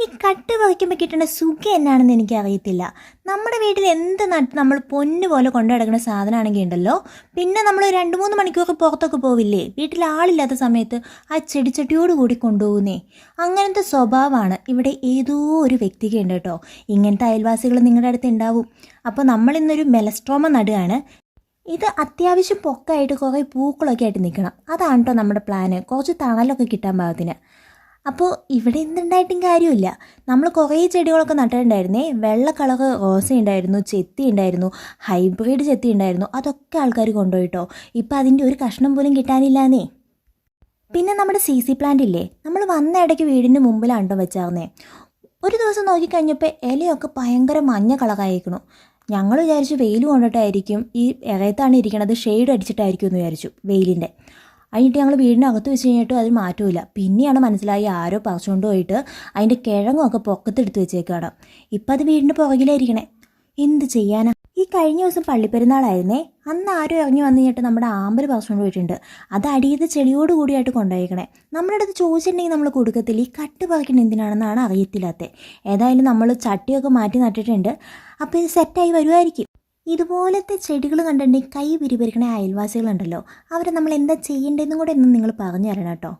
ഈ കട്ട് പറിക്കുമ്പോൾ കിട്ടുന്ന സുഖം എന്നാണെന്ന് എനിക്കറിയത്തില്ല. നമ്മുടെ വീട്ടിൽ എന്ത് നട്ട് നമ്മൾ പൊന്ന് പോലെ കൊണ്ടു നടക്കുന്ന സാധനമാണെങ്കിൽ ഉണ്ടല്ലോ, പിന്നെ നമ്മൾ 2-3 മണിക്കൂർ പുറത്തൊക്കെ പോവില്ലേ, വീട്ടിൽ ആളില്ലാത്ത സമയത്ത് ആ ചെടിച്ചട്ടിയോട് കൂടി കൊണ്ടുപോകുന്നേ. അങ്ങനത്തെ സ്വഭാവമാണ് ഇവിടെ ഏതോ ഒരു വ്യക്തിക്ക് ഉണ്ട് കേട്ടോ. ഇങ്ങനത്തെ അയൽവാസികൾ നിങ്ങളുടെ അടുത്ത് ഉണ്ടാവും. അപ്പോൾ നമ്മളിന്നൊരു മെലസ്ട്രോമ നടുകയാണ്. ഇത് അത്യാവശ്യം പൊക്കമായിട്ട് കുറേ പൂക്കളൊക്കെ ആയിട്ട് നിൽക്കണം. അതാണ് കേട്ടോ നമ്മുടെ പ്ലാന്, കുറച്ച് തണലൊക്കെ കിട്ടാൻ പാകത്തിന്. അപ്പോൾ ഇവിടെ എന്തുണ്ടായിട്ടും കാര്യമില്ല. നമ്മൾ കുറേ ചെടികളൊക്കെ നട്ടിട്ടുണ്ടായിരുന്നേ. വെള്ള കളർ റോസ ഉണ്ടായിരുന്നു, ചെത്തി ഉണ്ടായിരുന്നു, ഹൈബ്രിഡ് ചെത്തി ഉണ്ടായിരുന്നു. അതൊക്കെ ആൾക്കാർ കൊണ്ടുപോയിട്ടോ. ഇപ്പം അതിൻ്റെ ഒരു കഷ്ണം പോലും കിട്ടാനില്ലാന്നേ. പിന്നെ നമ്മുടെ CC പ്ലാന്റ് ഇല്ലേ, നമ്മൾ വന്ന ഇടയ്ക്ക് വീടിൻ്റെ മുമ്പിലാണ് കേട്ടോ വെച്ചാർന്നേ. ഒരു ദിവസം നോക്കിക്കഴിഞ്ഞപ്പോൾ ഇലയൊക്കെ ഭയങ്കര മഞ്ഞ കളറായിരിക്കണു. ഞങ്ങൾ വിചാരിച്ചു വെയിൽ കൊണ്ടിട്ടായിരിക്കും, ഈ ഇറയത്താണ് ഇരിക്കണത്, ഷെയ്ഡ് അടിച്ചിട്ടായിരിക്കും എന്ന് വിചാരിച്ചു വെയിലിൻ്റെ. അതിനിട്ട് ഞങ്ങൾ വീടിനകത്ത് വെച്ച് കഴിഞ്ഞിട്ടും അതിന് മാറ്റമില്ല. പിന്നെയാണ് മനസ്സിലായി ആരോ പറിച്ചുകൊണ്ട് പോയിട്ട് അതിൻ്റെ കിഴങ്ങൊക്കെ പൊക്കത്തെടുത്ത് വെച്ചേക്കാണ്. ഇപ്പം അത് വീടിൻ്റെ പുറകിലായിരിക്കണേ. എന്ത് ചെയ്യാനാ. ഈ കഴിഞ്ഞ ദിവസം പള്ളിപ്പെരുന്നാളായിരുന്നേ. അന്ന് ആരും ഇറങ്ങി വന്നു കഴിഞ്ഞിട്ട് നമ്മുടെ ആമ്പൽ പറിച്ചുകൊണ്ട് പോയിട്ടുണ്ട്. അത് അടിയത്തെ ചെളിയോട് കൂടിയായിട്ട് കൊണ്ടുപോയിക്കണേ. നമ്മുടെ അടുത്ത് ചോദിച്ചിട്ടുണ്ടെങ്കിൽ നമ്മൾ കൊടുക്കത്തില്ല. ഈ കട്ട് പറിക്കണ എന്തിനാണെന്നാണ് അറിയത്തില്ലാത്തത്. ഏതായാലും നമ്മൾ ചട്ടിയൊക്കെ മാറ്റി നട്ടിട്ടുണ്ട്. അപ്പോൾ ഇത് സെറ്റായി വരുമായിരിക്കും. ഇതുപോലത്തെ ചെടികൾ കണ്ടിട്ടുണ്ടെങ്കിൽ കൈ പിരിപരിക്കണ അയൽവാസികളുണ്ടല്ലോ, അവരെ നമ്മൾ എന്താ ചെയ്യേണ്ടതെന്നും കൂടെ ഒന്ന് നിങ്ങൾ പറഞ്ഞു തരണം കേട്ടോ.